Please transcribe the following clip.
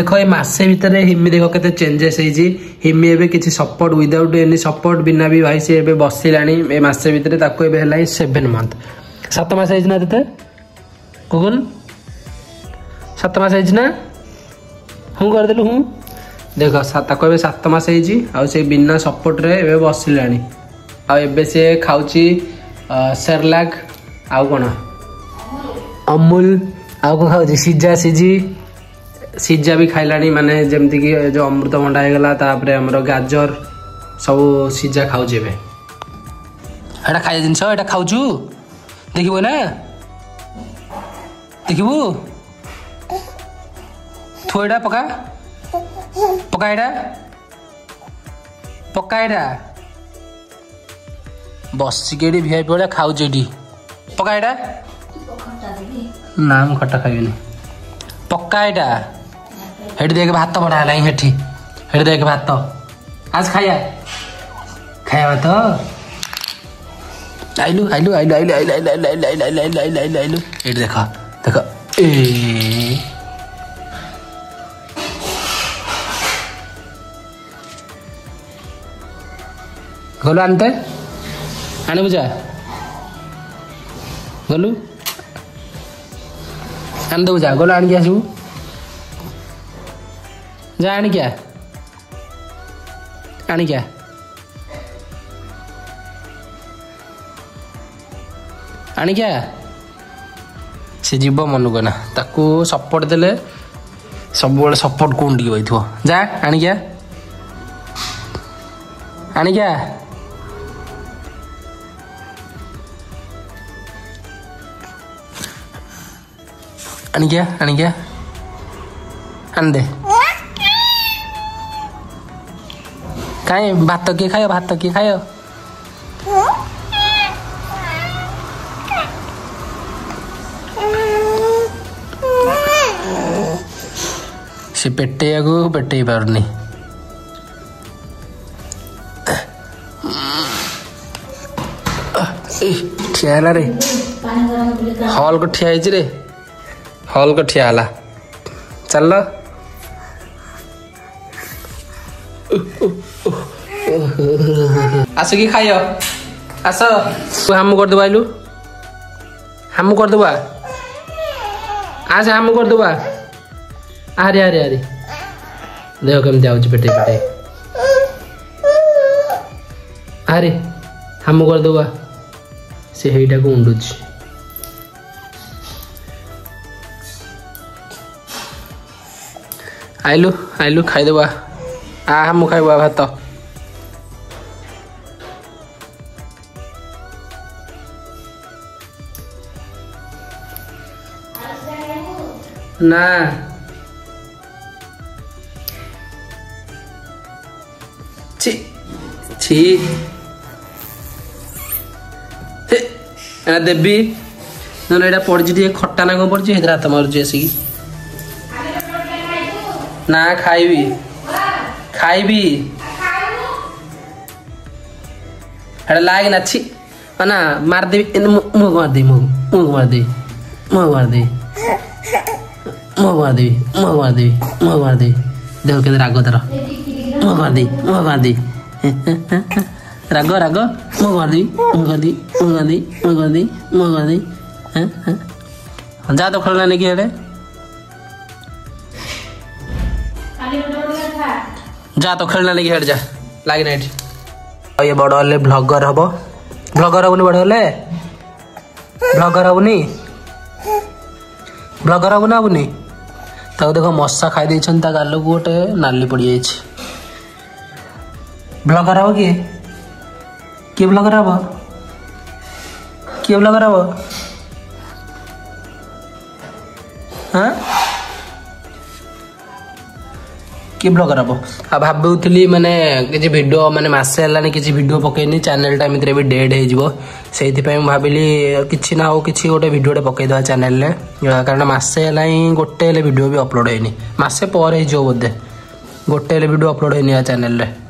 देखो ये मसे भितर हिमी देख के चेंजेस हिमी एबे किसी सपोर्ट विदाउट एनी सपोर्ट बिना भी भाई से बसिलानी मसे भितर 7 मंथ 7 मास ना ते गुगल 7 मास ना हूँ करदेलु हूँ देख 7 मास से बिना सपोर्ट रे बसिलानी आबे से खाऊची सेरलैक आउ कौन अमूल आउ कौन खाऊची सिजा सिजा भी खाइलानी माने जमती कि जो अमृतभंडा होगला तापर हमर गाजर सब सिजा खाऊ जेबे एटा खाइ जिंस एटा खाउछु देखिबो ना देखिबो थोड़ा पका पका बसिकेडी भिआईपी वाला खाऊ जेडी पका नाम खट्टा खाइबेनी पक्का हेट देख भात बड़ा है हेट देख भात आज खाया भात आइलु आइलु आइलु आइलु आइलु आइलु आइलु आइलु आइलु आइलु आइलु आइलु आइलु हेट देख देख ए गलु आनते आने बुझा गलु आन दो जा गलु आन क्या आसू जा आनी क्या आनी क्या से जीव मन को ना ताकू सपोर्ट देले सब बड़े सपोर्ट कौन टी थो जा आनी क्या आनी क्या आन दे खाए भात किए खाओ से पेटे पारनी ठिया रे हॉल को ठिया रे हॉल को ठिया चल आस कि खाइ आस हम करदेबा आइलु हम करदेबा आस हम करदेबा आरे आरे आरे देख केमती आउच पेटे आरे हम करदेबा से हेटा को उंडुच आइलु खाइदेबा आ हम खाइबा भात ना छी छी देवी ना पड़ी खट्टा ना कौन पड़ी हाथ मारुची आसिक ना खाइबी हेड़ा लाग ना छी ना मारदेवी मुँह मारदेवी देख के राग तार मुँह मारदी राग मुँह मारदी जा तो खेलना नहीं कि हेड़े जा तो खेलना लगी हेट जा लाग ना ये बड़ हेले ब्लॉगर हबनी बड़ हेले ब्लॉगर हबनी ताको देख मशा खाई देछन ता गाल को गोटे नाली पड़ जाइए ब्लॉगर हम किए ब्लॉगर हम हाँ कि ब्लॉगर हम आ भाबुली माने किसी वीडियो माने मासे हलानी किसी वीडियो पकेनी चैनल टा मित्र भी डेड हो से भाविली किसी ना हो किसी गोटे वीडियो पकईदे चैनल कारण मासे गोटे वीडियो भी अपलोड होनी मासे पर बोधे गोटे वीडियो अपलोड होनी चैनल रे।